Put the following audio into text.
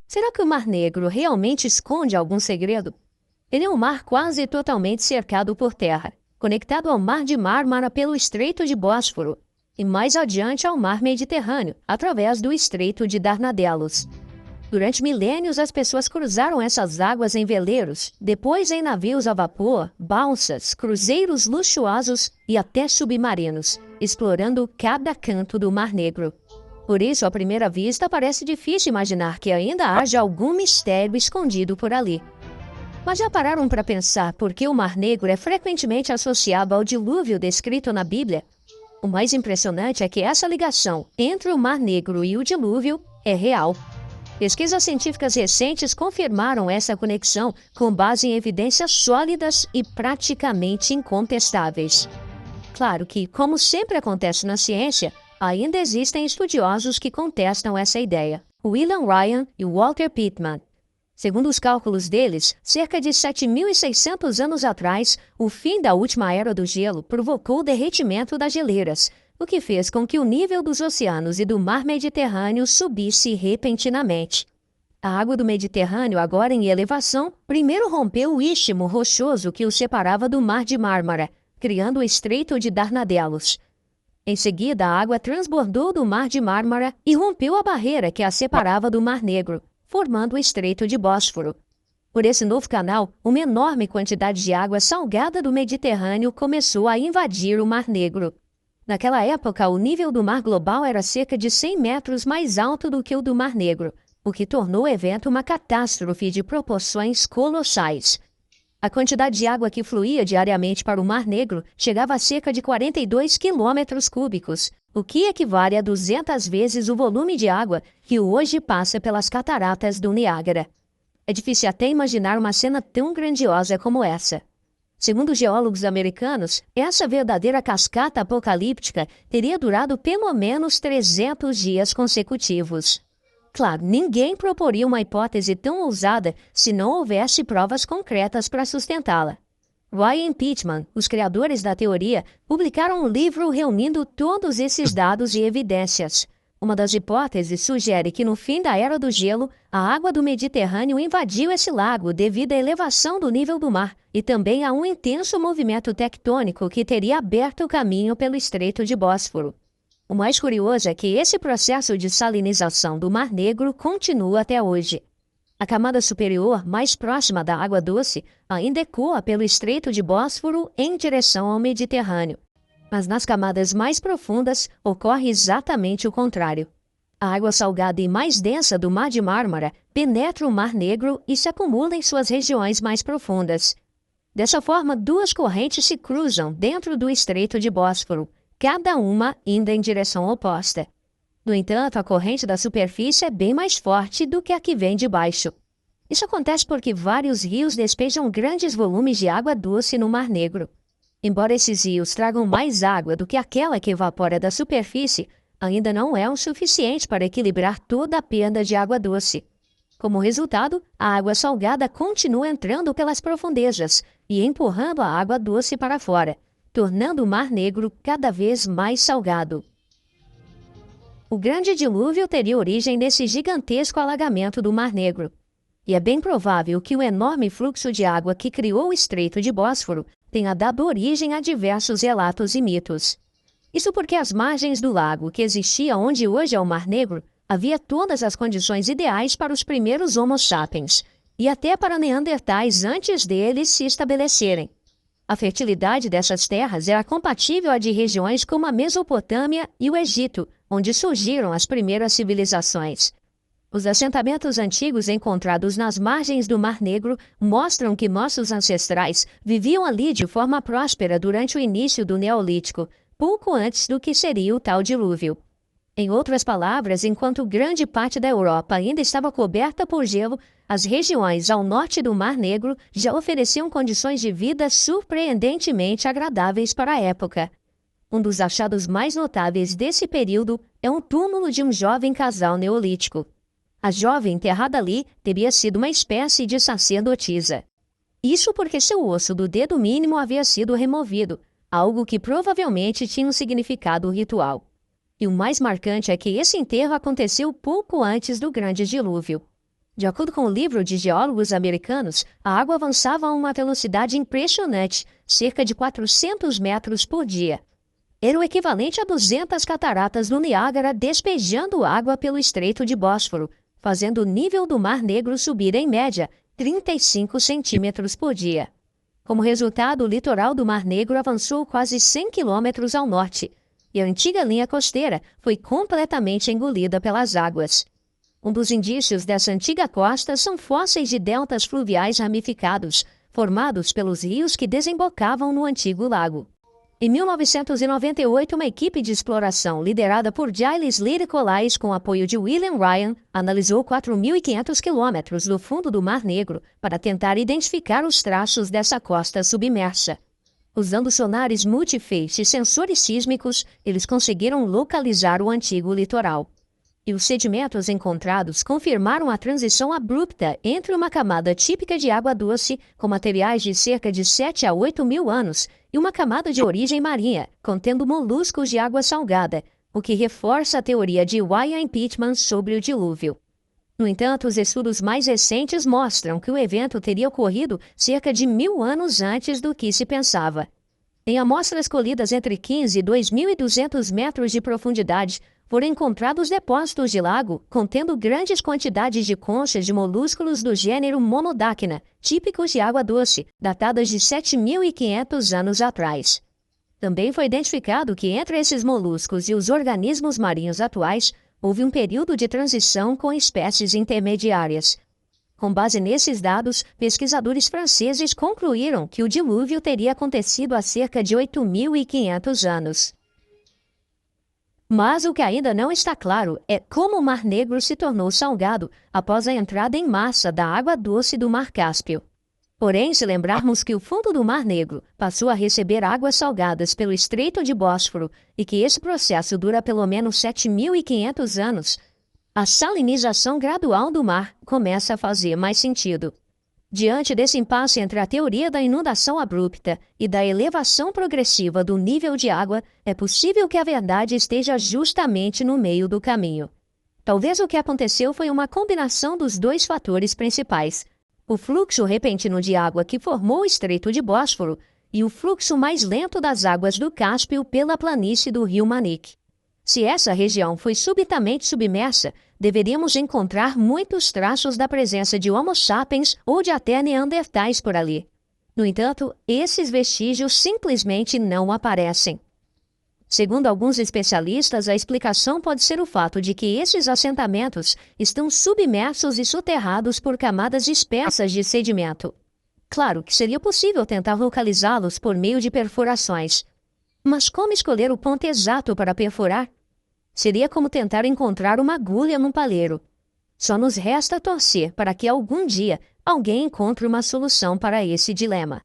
Será que o Mar Negro realmente esconde algum segredo? Ele é um mar quase totalmente cercado por terra, conectado ao Mar de Mármara pelo Estreito de Bósforo e mais adiante ao Mar Mediterrâneo, através do Estreito de Dardanelos. Durante milênios, as pessoas cruzaram essas águas em veleiros, depois em navios a vapor, balsas, cruzeiros luxuosos e até submarinos, explorando cada canto do Mar Negro. Por isso, à primeira vista, parece difícil imaginar que ainda haja algum mistério escondido por ali. Mas já pararam para pensar por que o Mar Negro é frequentemente associado ao dilúvio descrito na Bíblia? O mais impressionante é que essa ligação entre o Mar Negro e o dilúvio é real. Pesquisas científicas recentes confirmaram essa conexão com base em evidências sólidas e praticamente incontestáveis. Claro que, como sempre acontece na ciência, ainda existem estudiosos que contestam essa ideia. William Ryan e Walter Pittman. Segundo os cálculos deles, cerca de 7.600 anos atrás, o fim da última era do gelo provocou o derretimento das geleiras, o que fez com que o nível dos oceanos e do mar Mediterrâneo subisse repentinamente. A água do Mediterrâneo, agora em elevação, primeiro rompeu o istmo rochoso que o separava do Mar de Mármara, criando o Estreito de Dardanelos. Em seguida, a água transbordou do Mar de Mármara e rompeu a barreira que a separava do Mar Negro, formando o Estreito de Bósforo. Por esse novo canal, uma enorme quantidade de água salgada do Mediterrâneo começou a invadir o Mar Negro. Naquela época, o nível do mar global era cerca de 100 metros mais alto do que o do Mar Negro, o que tornou o evento uma catástrofe de proporções colossais. A quantidade de água que fluía diariamente para o Mar Negro chegava a cerca de 42 quilômetros cúbicos, o que equivale a 200 vezes o volume de água que hoje passa pelas cataratas do Niágara. É difícil até imaginar uma cena tão grandiosa como essa. Segundo geólogos americanos, essa verdadeira cascata apocalíptica teria durado pelo menos 300 dias consecutivos. Claro, ninguém proporia uma hipótese tão ousada se não houvesse provas concretas para sustentá-la. Ryan e Pittman, os criadores da teoria, publicaram um livro reunindo todos esses dados e evidências. Uma das hipóteses sugere que no fim da Era do Gelo, a água do Mediterrâneo invadiu esse lago devido à elevação do nível do mar e também a um intenso movimento tectônico que teria aberto o caminho pelo Estreito de Bósforo. O mais curioso é que esse processo de salinização do Mar Negro continua até hoje. A camada superior, mais próxima da água doce, ainda ecoa pelo Estreito de Bósforo em direção ao Mediterrâneo. Mas nas camadas mais profundas ocorre exatamente o contrário. A água salgada e mais densa do Mar de Mármara penetra o Mar Negro e se acumula em suas regiões mais profundas. Dessa forma, duas correntes se cruzam dentro do Estreito de Bósforo, cada uma indo em direção oposta. No entanto, a corrente da superfície é bem mais forte do que a que vem de baixo. Isso acontece porque vários rios despejam grandes volumes de água doce no Mar Negro. Embora esses rios tragam mais água do que aquela que evapora da superfície, ainda não é o suficiente para equilibrar toda a perda de água doce. Como resultado, a água salgada continua entrando pelas profundezas e empurrando a água doce para fora, tornando o Mar Negro cada vez mais salgado. O grande dilúvio teria origem nesse gigantesco alagamento do Mar Negro. E é bem provável que o enorme fluxo de água que criou o Estreito de Bósforo tenha dado origem a diversos relatos e mitos. Isso porque às margens do lago, que existia onde hoje é o Mar Negro, havia todas as condições ideais para os primeiros Homo sapiens, e até para neandertais antes deles se estabelecerem. A fertilidade dessas terras era compatível à de regiões como a Mesopotâmia e o Egito, onde surgiram as primeiras civilizações. Os assentamentos antigos encontrados nas margens do Mar Negro mostram que nossos ancestrais viviam ali de forma próspera durante o início do Neolítico, pouco antes do que seria o tal dilúvio. Em outras palavras, enquanto grande parte da Europa ainda estava coberta por gelo, as regiões ao norte do Mar Negro já ofereciam condições de vida surpreendentemente agradáveis para a época. Um dos achados mais notáveis desse período é um túmulo de um jovem casal neolítico. A jovem enterrada ali teria sido uma espécie de sacerdotisa. Isso porque seu osso do dedo mínimo havia sido removido, algo que provavelmente tinha um significado ritual. E o mais marcante é que esse enterro aconteceu pouco antes do Grande Dilúvio. De acordo com o livro de geólogos americanos, a água avançava a uma velocidade impressionante, cerca de 400 metros por dia. Era o equivalente a 200 cataratas do Niágara despejando água pelo Estreito de Bósforo, fazendo o nível do Mar Negro subir em média 35 centímetros por dia. Como resultado, o litoral do Mar Negro avançou quase 100 quilômetros ao norte, e a antiga linha costeira foi completamente engolida pelas águas. Um dos indícios dessa antiga costa são fósseis de deltas fluviais ramificados, formados pelos rios que desembocavam no antigo lago. Em 1998, uma equipe de exploração liderada por Giles Nicolais com apoio de William Ryan analisou 4.500 quilômetros do fundo do Mar Negro para tentar identificar os traços dessa costa submersa. Usando sonares multifeixe e sensores sísmicos, eles conseguiram localizar o antigo litoral. E os sedimentos encontrados confirmaram a transição abrupta entre uma camada típica de água doce, com materiais de cerca de 7 a 8 mil anos, e uma camada de origem marinha, contendo moluscos de água salgada, o que reforça a teoria de Ian Pitman sobre o dilúvio. No entanto, os estudos mais recentes mostram que o evento teria ocorrido cerca de 1.000 anos antes do que se pensava. Em amostras colhidas entre 15 e 2.200 metros de profundidade, foram encontrados depósitos de lago contendo grandes quantidades de conchas de molúsculos do gênero Monodacna, típicos de água doce, datadas de 7.500 anos atrás. Também foi identificado que entre esses moluscos e os organismos marinhos atuais, houve um período de transição com espécies intermediárias. Com base nesses dados, pesquisadores franceses concluíram que o dilúvio teria acontecido há cerca de 8.500 anos. Mas o que ainda não está claro é como o Mar Negro se tornou salgado após a entrada em massa da água doce do Mar Cáspio. Porém, se lembrarmos que o fundo do Mar Negro passou a receber águas salgadas pelo Estreito de Bósforo e que esse processo dura pelo menos 7.500 anos, a salinização gradual do mar começa a fazer mais sentido. Diante desse impasse entre a teoria da inundação abrupta e da elevação progressiva do nível de água, é possível que a verdade esteja justamente no meio do caminho. Talvez o que aconteceu foi uma combinação dos dois fatores principais: o fluxo repentino de água que formou o Estreito de Bósforo e o fluxo mais lento das águas do Cáspio pela planície do rio Manique. Se essa região foi subitamente submersa, deveríamos encontrar muitos traços da presença de Homo sapiens ou de até neandertais por ali. No entanto, esses vestígios simplesmente não aparecem. Segundo alguns especialistas, a explicação pode ser o fato de que esses assentamentos estão submersos e soterrados por camadas espessas de sedimento. Claro que seria possível tentar localizá-los por meio de perfurações. Mas como escolher o ponto exato para perfurar? Seria como tentar encontrar uma agulha num palheiro. Só nos resta torcer para que algum dia alguém encontre uma solução para esse dilema.